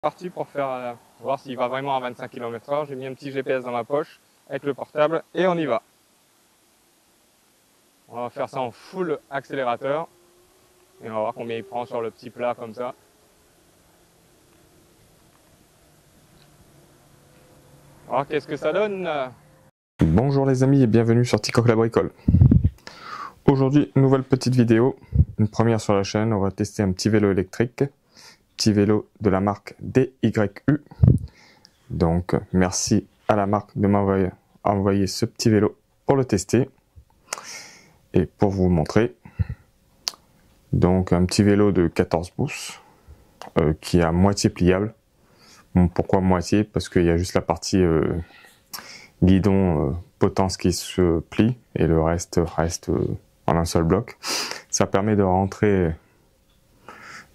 Parti pour faire voir s'il va vraiment à 25 km/h. J'ai mis un petit GPS dans ma poche avec le portable et on y va. On va faire ça en full accélérateur et on va voir combien il prend sur le petit plat comme ça. Alors qu'est-ce que ça donne? Bonjour les amis et bienvenue sur Ticoc la bricole. Aujourd'hui, nouvelle petite vidéo, une première sur la chaîne. On va tester un petit vélo électrique, petit vélo de la marque DYU. Donc merci à la marque de m'avoir envoyé ce petit vélo pour le tester et pour vous montrer. Donc un petit vélo de 14 pouces qui est à moitié pliable. Bon, pourquoi moitié? Parce qu'il y a juste la partie guidon potence qui se plie et le reste reste en un seul bloc. Ça permet de rentrer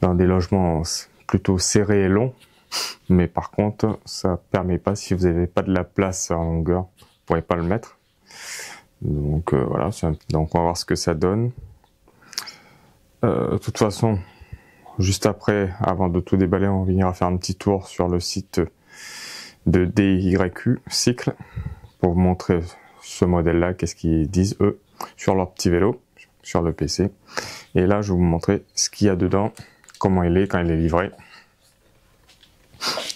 dans des logements plutôt serrés et longs, mais par contre ça permet pas, si vous n'avez pas de la place en longueur, vous ne pourrez pas le mettre. Donc voilà, donc on va voir ce que ça donne. De toute façon, juste après, avant de tout déballer, on viendra faire un petit tour sur le site de DYU Cycle pour vous montrer ce modèle-là, qu'est-ce qu'ils disent eux sur leur petit vélo, sur le PC. Et là, je vais vous montrer ce qu'il y a dedans, comment il est quand il est livré.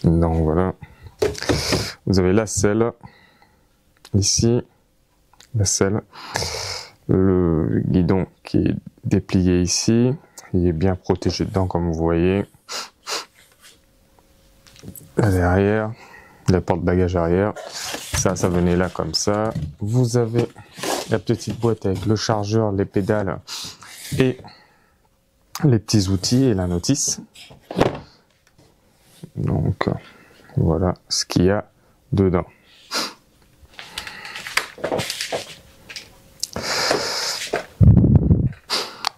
Donc voilà, vous avez la selle, ici, la selle, le guidon qui est déplié ici, il est bien protégé dedans comme vous voyez. Là derrière, la porte-bagages arrière, ça venait là comme ça. Vous avez la petite boîte avec le chargeur, les pédales et les petits outils et la notice. Donc voilà ce qu'il y a dedans.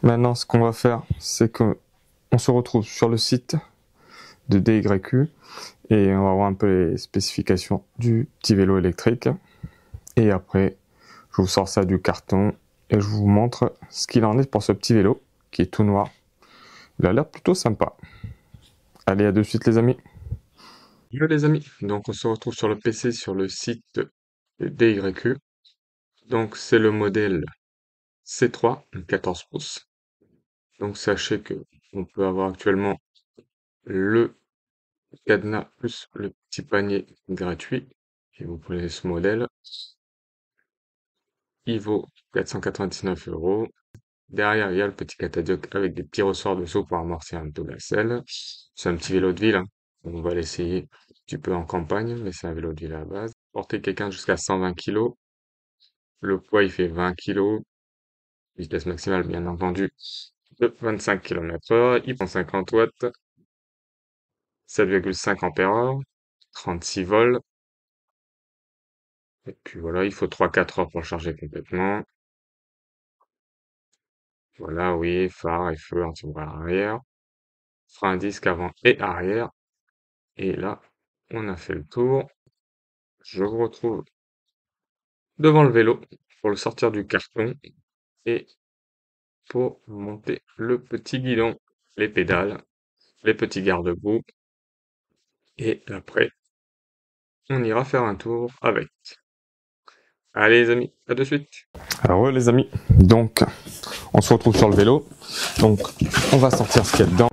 Maintenant ce qu'on va faire, c'est que on se retrouve sur le site de DYU et on va voir un peu les spécifications du petit vélo électrique. Et après, je vous sors ça du carton et je vous montre ce qu'il en est pour ce petit vélo qui est tout noir. Il a l'air plutôt sympa. Allez, à de suite les amis. Yo les amis, donc on se retrouve sur le PC sur le site de DYU. Donc c'est le modèle C3, 14 pouces. Donc sachez que on peut avoir actuellement le cadenas plus le petit panier gratuit. Et vous prenez ce modèle. Il vaut 499 €. Derrière, il y a le petit catadioc avec des petits ressorts dessous pour amortir un peu la selle. C'est un petit vélo de ville, hein. On va l'essayer un petit peu en campagne, mais c'est un vélo de ville à la base. Porter quelqu'un jusqu'à 120 kg. Le poids, il fait 20 kg. Vitesse maximale, bien entendu, de 25 km/h. Il prend 50 watts, 7,5 ampères-heure, 36 volts. Et puis voilà, il faut 3-4 heures pour le charger complètement. Voilà, oui, phare et feu anti-bras arrière. Frein à disque avant et arrière. Et là, on a fait le tour. Je vous retrouve devant le vélo pour le sortir du carton et pour monter le petit guidon, les pédales, les petits garde-boue. Et après, on ira faire un tour avec. Allez les amis, à de suite. Alors ouais les amis, donc on se retrouve sur le vélo. Donc on va sortir ce qu'il y a dedans.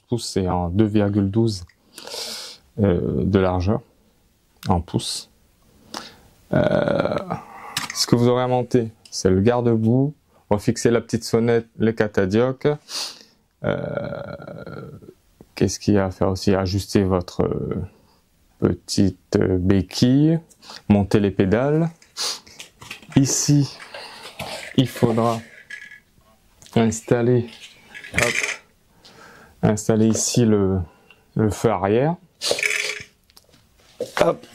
Pouces, c'est en 2,12 de largeur en pouces. Ce que vous aurez à monter, c'est le garde-boue. On va fixer la petite sonnette, les catadioques. Qu'est-ce qu'il y a à faire aussi? Ajuster votre petite béquille, monter les pédales. Ici, il faudra installer ici le feu arrière. Hop.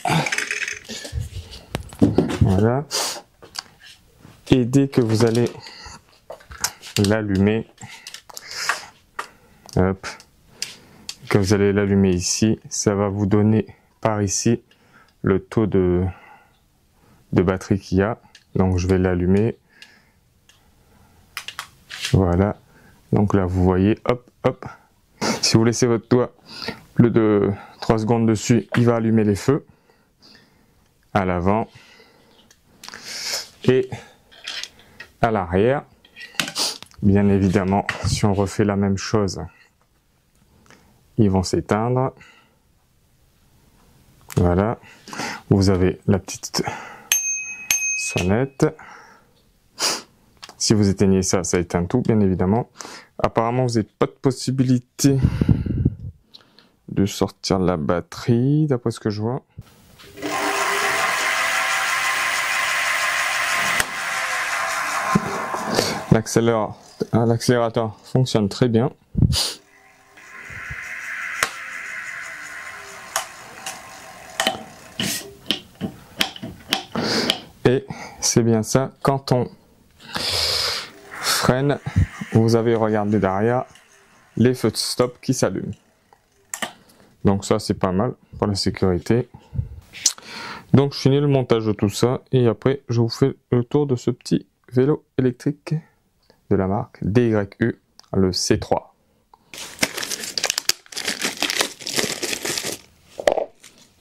Voilà. Et dès que vous allez l'allumer, hop, que vous allez l'allumer ici, ça va vous donner par ici le taux de batterie qu'il y a. Donc je vais l'allumer. Voilà. Donc là vous voyez, hop, hop. Si vous laissez votre doigt plus de 3 secondes dessus, il va allumer les feux à l'avant et à l'arrière. Bien évidemment, si on refait la même chose, ils vont s'éteindre. Voilà. Vous avez la petite sonnette. Si vous éteignez ça, ça éteint tout, bien évidemment. Apparemment, vous n'avez pas de possibilité de sortir la batterie, d'après ce que je vois. L'accélérateur fonctionne très bien. Et c'est bien ça, quand on freine, vous avez regardé derrière les feux de stop qui s'allument. Donc ça c'est pas mal pour la sécurité. Donc je finis le montage de tout ça et après je vous fais le tour de ce petit vélo électrique de la marque DYU, le C3.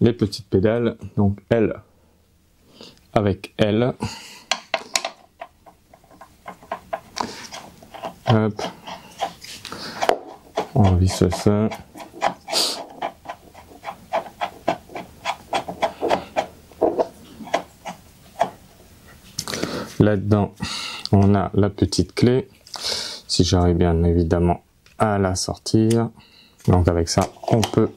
Les petites pédales, donc L avec L. Hop. On visse ça. Là-dedans, on a la petite clé. Si j'arrive bien évidemment à la sortir. Donc avec ça, on peut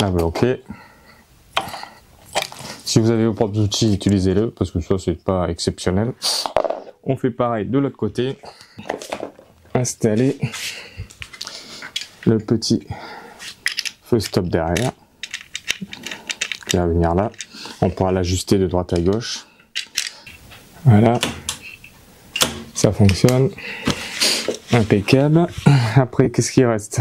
la bloquer. Si vous avez vos propres outils, utilisez-le, parce que ça, c'est pas exceptionnel. On fait pareil de l'autre côté. Installer le petit feu stop derrière, qui va venir là. On pourra l'ajuster de droite à gauche. Voilà. Ça fonctionne. Impeccable. Après, qu'est-ce qui reste?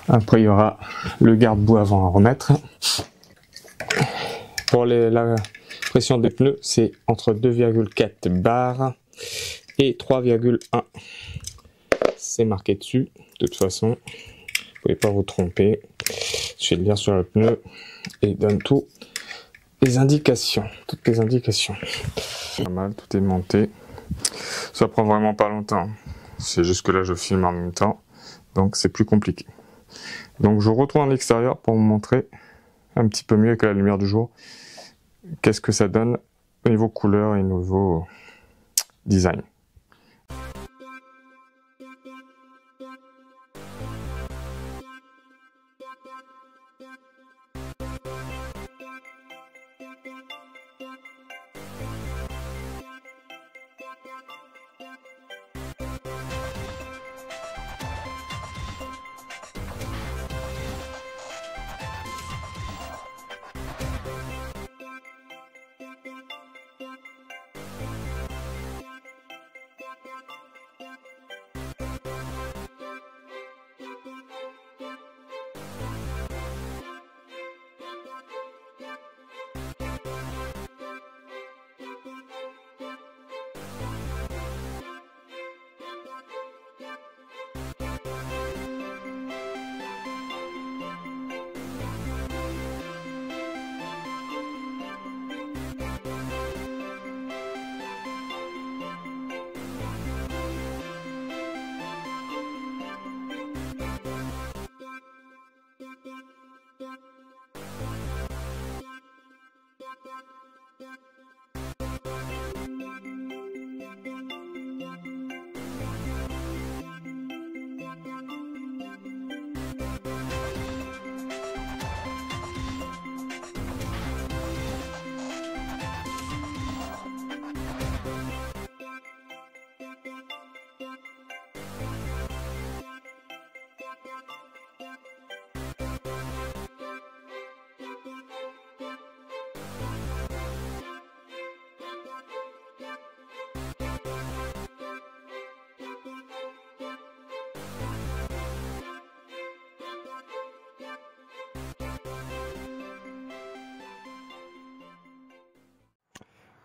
Après, il y aura le garde-boue avant à remettre. Pour la pression des pneus, c'est entre 2,4 bars et 3,1. C'est marqué dessus. De toute façon, vous pouvez pas vous tromper. Je vais le lire sur le pneu et il donne toutes les indications. Pas mal, tout est monté. Ça prend vraiment pas longtemps. C'est juste que là, je filme en même temps. Donc, c'est plus compliqué. Donc, je retourne en extérieur pour vous montrer un petit peu mieux avec la lumière du jour qu'est-ce que ça donne au niveau couleur et au niveau design.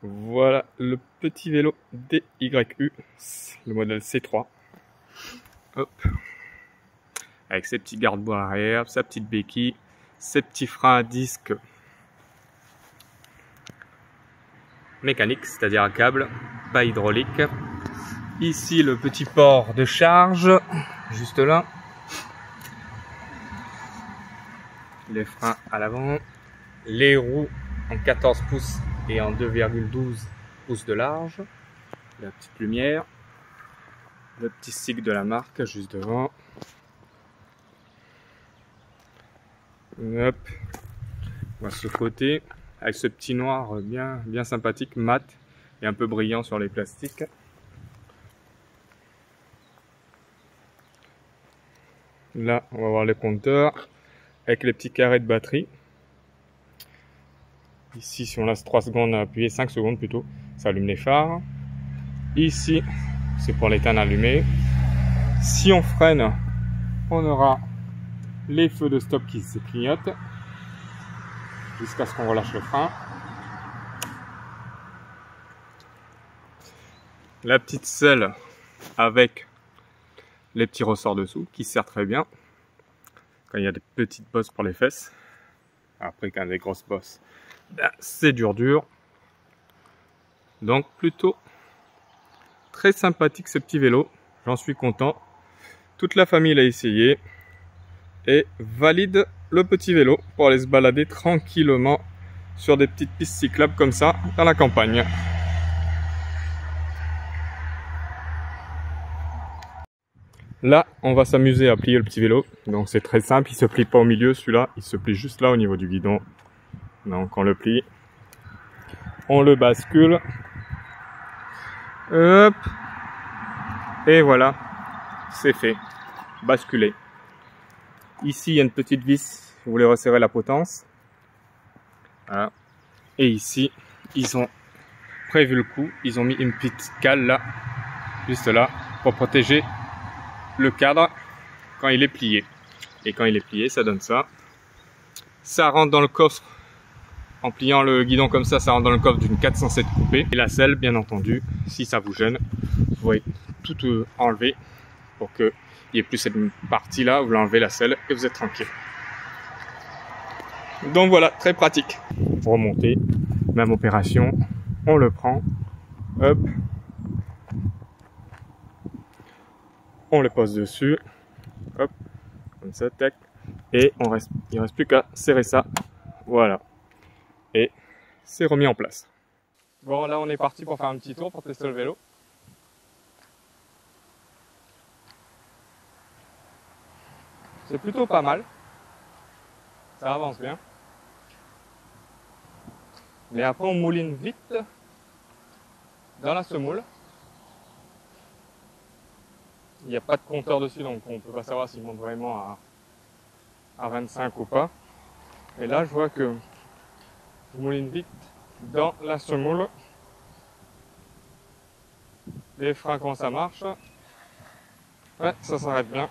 Voilà le petit vélo DYU, le modèle C3. Hop. Avec ses petits garde-boue arrière, sa petite béquille, ses petits freins à disque mécaniques, c'est-à-dire à câble, pas hydraulique. Ici le petit port de charge, juste là. Les freins à l'avant, les roues en 14 pouces et en 2,12 pouces de large, la petite lumière, le petit stick de la marque juste devant. Hop, voilà ce côté avec ce petit noir bien sympathique, mat et un peu brillant sur les plastiques. Là, on va voir les compteurs avec les petits carrés de batterie. Ici, si on laisse 3 secondes à appuyer, 5 secondes plutôt, ça allume les phares. Ici, c'est pour l'éteindre allumé. Si on freine, on aura les feux de stop qui se clignotent jusqu'à ce qu'on relâche le frein. La petite selle avec les petits ressorts dessous qui servent très bien quand il y a des petites bosses pour les fesses. Après, quand il y a des grosses bosses, ben, c'est dur. Donc plutôt très sympathique ce petit vélo, j'en suis content. Toute la famille l'a essayé et valide le petit vélo pour aller se balader tranquillement sur des petites pistes cyclables comme ça dans la campagne. Là, on va s'amuser à plier le petit vélo. Donc c'est très simple, il se plie pas au milieu celui-là, il se plie juste là au niveau du guidon. Donc on le plie, on le bascule. Hop. Et voilà, c'est fait. Basculer. Ici, il y a une petite vis, vous voulez resserrer la potence. Voilà. Et ici, ils ont prévu le coup, ils ont mis une petite cale là, juste là, pour protéger le cadre quand il est plié. Et quand il est plié, ça donne ça. Ça rentre dans le coffre. En pliant le guidon comme ça rentre dans le coffre d'une 407 coupée. Et la selle, bien entendu, si ça vous gêne, vous pouvez tout enlever pour qu'il n'y ait plus cette partie là. Vous l'enlevez la selle et vous êtes tranquille. Donc voilà, très pratique. Pour remonter, même opération, on le prend, hop, on le pose dessus, hop, comme ça, tac, et il reste plus qu'à serrer ça, voilà, et c'est remis en place. Bon, là on est parti pour faire un petit tour pour tester le vélo. C'est plutôt pas mal, ça avance bien. Mais après on mouline vite dans la semoule. Il n'y a pas de compteur dessus, donc on ne peut pas savoir s'il monte vraiment à 25 ou pas. Et là, je vois que je mouline vite dans la semoule. Les freins, quand ça marche, ouais, ça s'arrête bien.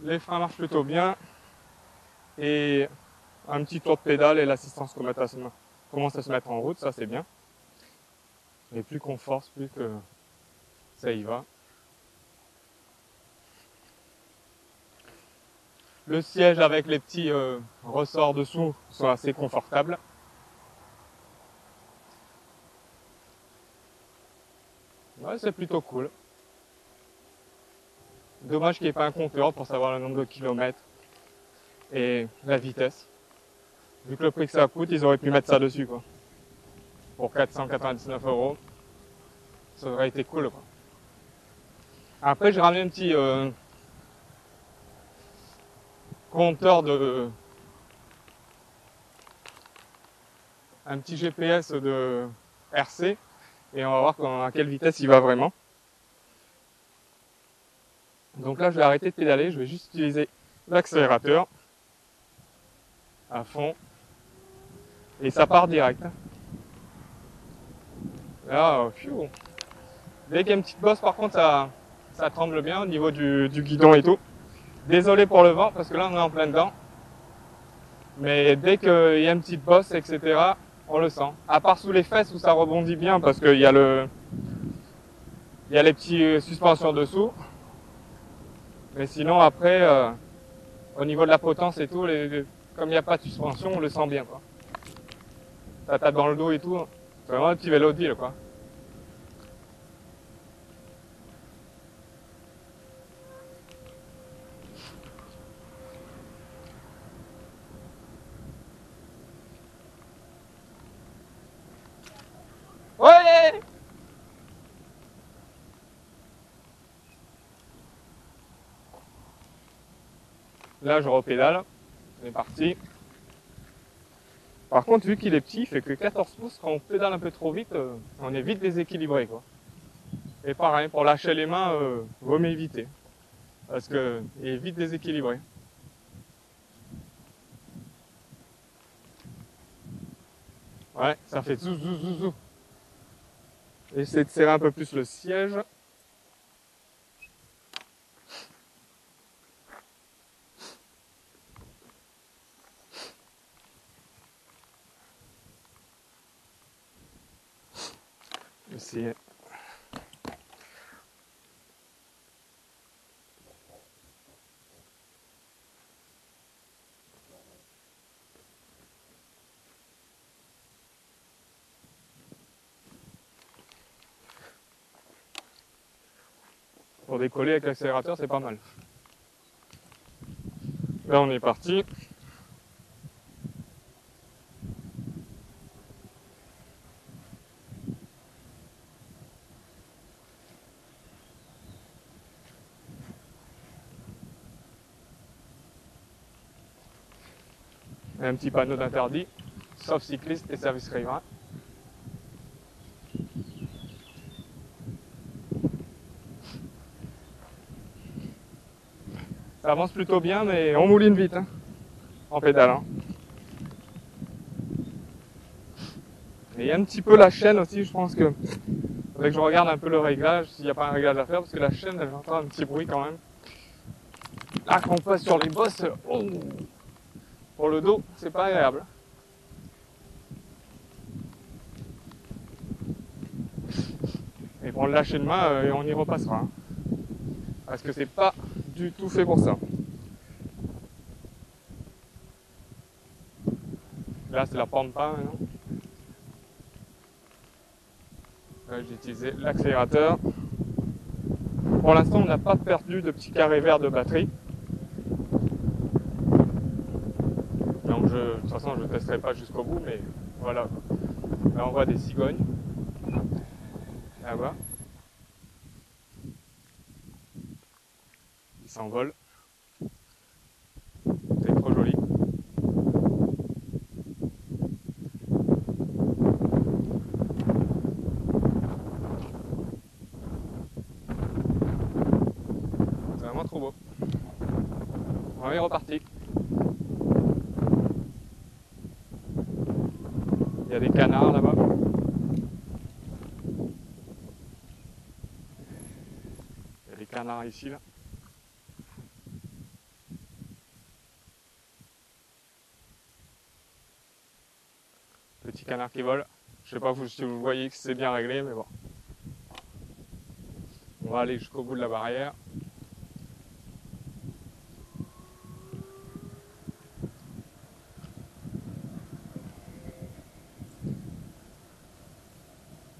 Les freins marchent plutôt bien et un petit tour de pédale et l'assistance commence à se mettre en route, ça c'est bien. Et plus qu'on force, plus que ça y va. Le siège avec les petits ressorts dessous sont assez confortables. Ouais, c'est plutôt cool. Dommage qu'il n'y ait pas un compteur pour savoir le nombre de kilomètres et la vitesse. Vu que le prix que ça coûte, ils auraient pu mettre ça dessus, quoi. Pour 499 €. Ça aurait été cool, quoi. Après, j'ai ramené un petit compteur un petit GPS de RC et on va voir à quelle vitesse il va vraiment. Donc là, je vais arrêter de pédaler, je vais juste utiliser l'accélérateur à fond. Et ça part direct. Là, dès qu'il y a une petite bosse, par contre, ça tremble bien au niveau du guidon et tout. Désolé pour le vent, parce que là, on est en plein dedans. Mais dès qu'il y a une petite bosse, etc., on le sent. À part sous les fesses où ça rebondit bien, parce qu'il y a les petits suspensions dessous. Mais sinon, après, au niveau de la potence et tout, comme il n'y a pas de suspension, on le sent bien, quoi. Ça tape dans le dos et tout. C'est vraiment un petit vélo de ville, quoi. Ouais! Là, je repédale. On est parti. Par contre, vu qu'il est petit, il fait que 14 pouces, quand on pédale un peu trop vite, on est vite déséquilibré, quoi. Et pareil, pour lâcher les mains, vaut mieux éviter. Parce qu'il est vite déséquilibré. Ouais, ça fait zou zou zou zou. Essayez de serrer un peu plus le siège. Essayez. Pour décoller avec l'accélérateur, c'est pas mal. Là, on est parti. Un petit panneau d'interdit, sauf cycliste et service riverain. Ça avance plutôt bien, mais on mouline vite, hein, en pédalant. Et il y a un petit peu la chaîne aussi, je pense que faudrait que je regarde un peu le réglage, s'il n'y a pas un réglage à faire, parce que la chaîne, j'entends un petit bruit quand même. Là, quand on passe sur les bosses, pour le dos, c'est pas agréable. Et pour le lâcher de main, on y repassera. Hein. Parce que c'est pas du tout fait pour ça. Là, c'est la pampa. Hein. J'ai utilisé l'accélérateur. Pour l'instant, on n'a pas perdu de petits carrés verts de batterie. Donc, de toute façon, je ne testerai pas jusqu'au bout, mais voilà. Là, on voit des cigognes. Là-bas. Ils s'envolent. C'est trop joli. C'est vraiment trop beau. On est reparti. Il y a des canards là-bas. Il y a des canards ici, là. Petit canard qui vole. Je sais pas si vous voyez que c'est bien réglé, mais bon. On va aller jusqu'au bout de la barrière.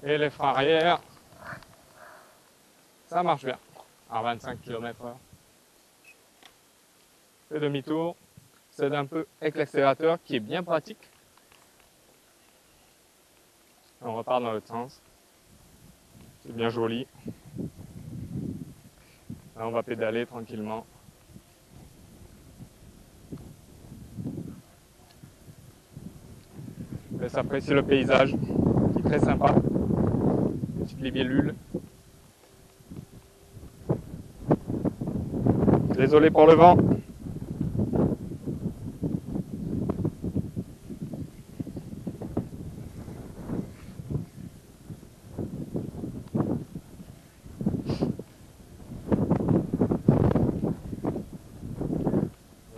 Et les freins arrière, ça marche bien. À 25 km/h. Fais demi-tour. C'est un peu avec l'accélérateur qui est bien pratique. On repart dans l'autre sens. C'est bien joli. Là, on va pédaler tranquillement. Laisse apprécier le paysage, qui est très sympa. Petite libellule. Désolé pour le vent.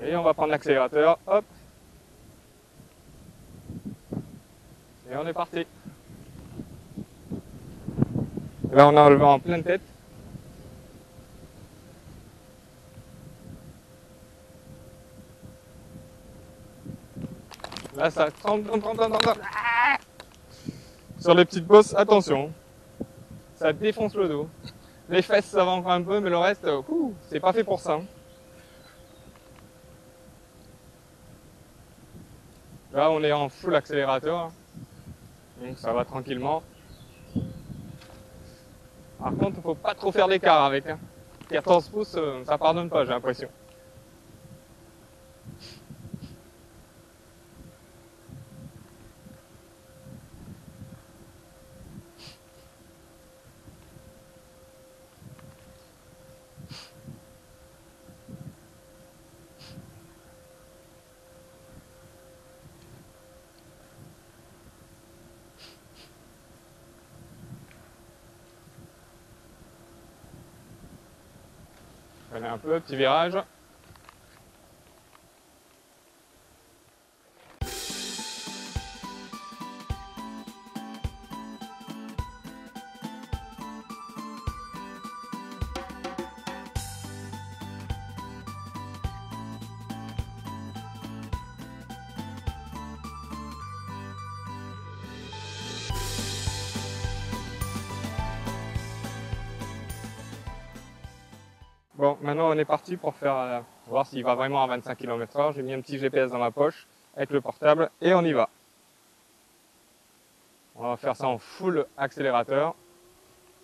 Et on va prendre l'accélérateur, hop. Et on est parti. Là on a le vent en pleine tête. Là ça tremble. Sur les petites bosses, attention. Ça défonce le dos. Les fesses ça va encore un peu, mais le reste, c'est pas fait pour ça. Là on est en full accélérateur. Donc ça va tranquillement. Par contre, il faut pas trop faire d'écart avec. 14 pouces, ça pardonne pas, j'ai l'impression. On a un peu, petit virage. Bon, maintenant on est parti pour faire voir s'il va vraiment à 25 km/h. J'ai mis un petit GPS dans ma poche avec le portable et on y va. On va faire ça en full accélérateur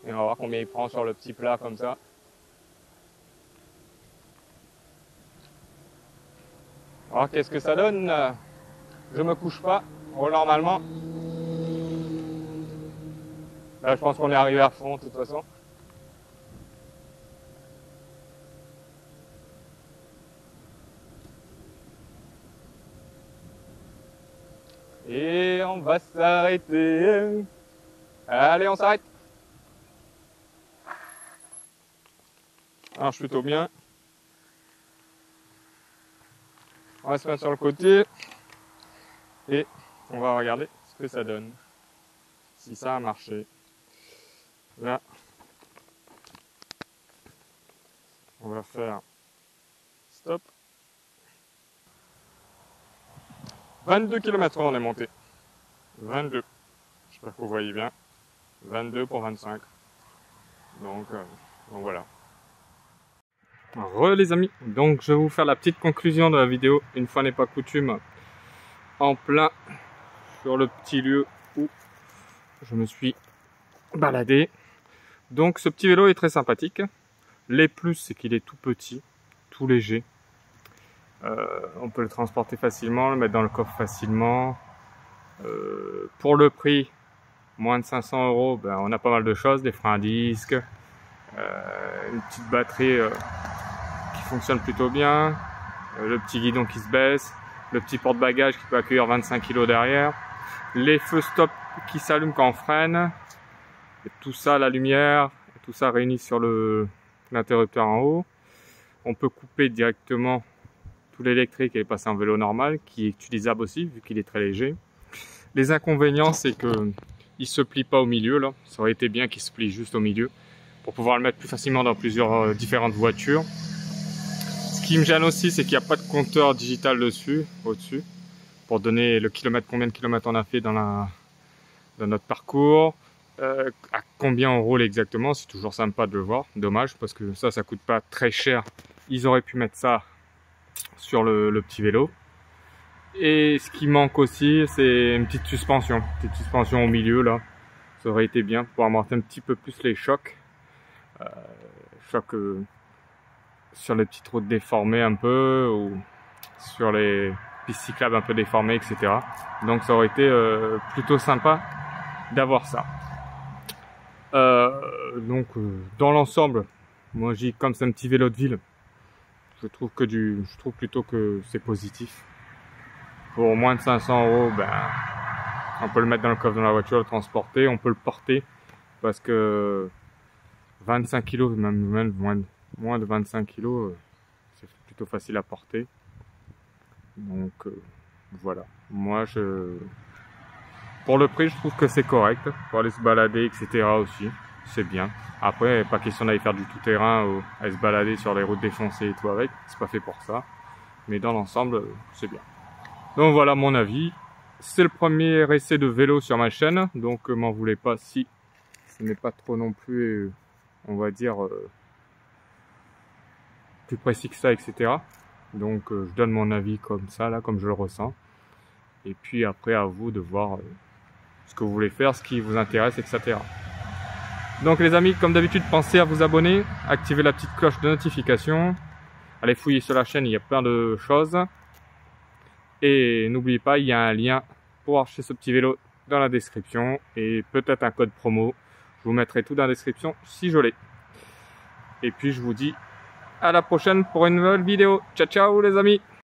et on va voir combien il prend sur le petit plat comme ça. Alors qu'est-ce que ça donne? Je me couche pas. Bon, normalement, là je pense qu'on est arrivé à fond de toute façon. Et on va s'arrêter. Allez, on s'arrête. Alors, je suis plutôt bien. On va se mettre sur le côté. Et on va regarder ce que ça donne. Si ça a marché. Là. On va faire stop. 22 km/h on est monté. 22. J'espère que vous voyez bien. 22 pour 25. Donc voilà. Les amis, donc je vais vous faire la petite conclusion de la vidéo, une fois n'est pas coutume, en plein sur le petit lieu où je me suis baladé. Donc ce petit vélo est très sympathique. Les plus, c'est qu'il est tout petit, tout léger. On peut le transporter facilement, le mettre dans le coffre facilement. Pour le prix, moins de 500 €, ben, on a pas mal de choses, des freins à disque, une petite batterie qui fonctionne plutôt bien, le petit guidon qui se baisse, le petit porte-bagages qui peut accueillir 25 kg derrière, les feux stop qui s'allument quand on freine, et tout ça, la lumière, tout ça réuni sur l'interrupteur en haut. On peut couper directement tout l'électrique et passer en vélo normal, qui est utilisable aussi vu qu'il est très léger. Les inconvénients, c'est que il se plie pas au milieu là. Ça aurait été bien qu'il se plie juste au milieu pour pouvoir le mettre plus facilement dans plusieurs différentes voitures. Ce qui me gêne aussi, c'est qu'il n'y a pas de compteur digital dessus, au-dessus, pour donner le kilomètre, combien de kilomètres on a fait dans notre parcours, à combien on roule exactement. C'est toujours sympa de le voir. Dommage parce que ça coûte pas très cher. Ils auraient pu mettre ça sur le petit vélo. Et ce qui manque aussi, c'est une petite suspension au milieu là. Ça aurait été bien pour amortir un petit peu plus les chocs. Chocs sur les petites routes déformées un peu, ou sur les pistes cyclables un peu déformées, etc. Donc ça aurait été plutôt sympa d'avoir ça. Donc dans l'ensemble, moi j'ai comme c'est un petit vélo de ville, je trouve plutôt que c'est positif. Pour moins de 500 €, ben, on peut le mettre dans le coffre de la voiture, le transporter, on peut le porter parce que 25 kg, même moins de 25 kg, c'est plutôt facile à porter. Donc voilà, moi pour le prix je trouve que c'est correct, pour aller se balader etc aussi, c'est bien. Après pas question d'aller faire du tout-terrain ou aller se balader sur les routes défoncées et tout avec, c'est pas fait pour ça. Mais dans l'ensemble c'est bien. Donc voilà mon avis, c'est le premier essai de vélo sur ma chaîne, donc m'en voulez pas si ce n'est pas trop non plus, on va dire, plus précis que ça, etc. Donc je donne mon avis comme ça, là, comme je le ressens. Et puis après, à vous de voir ce que vous voulez faire, ce qui vous intéresse, etc. Donc les amis, comme d'habitude, pensez à vous abonner, activer la petite cloche de notification. Allez fouiller sur la chaîne, il y a plein de choses. Et n'oubliez pas, il y a un lien pour acheter ce petit vélo dans la description. Et peut-être un code promo. Je vous mettrai tout dans la description si je l'ai. Et puis je vous dis à la prochaine pour une nouvelle vidéo. Ciao ciao les amis!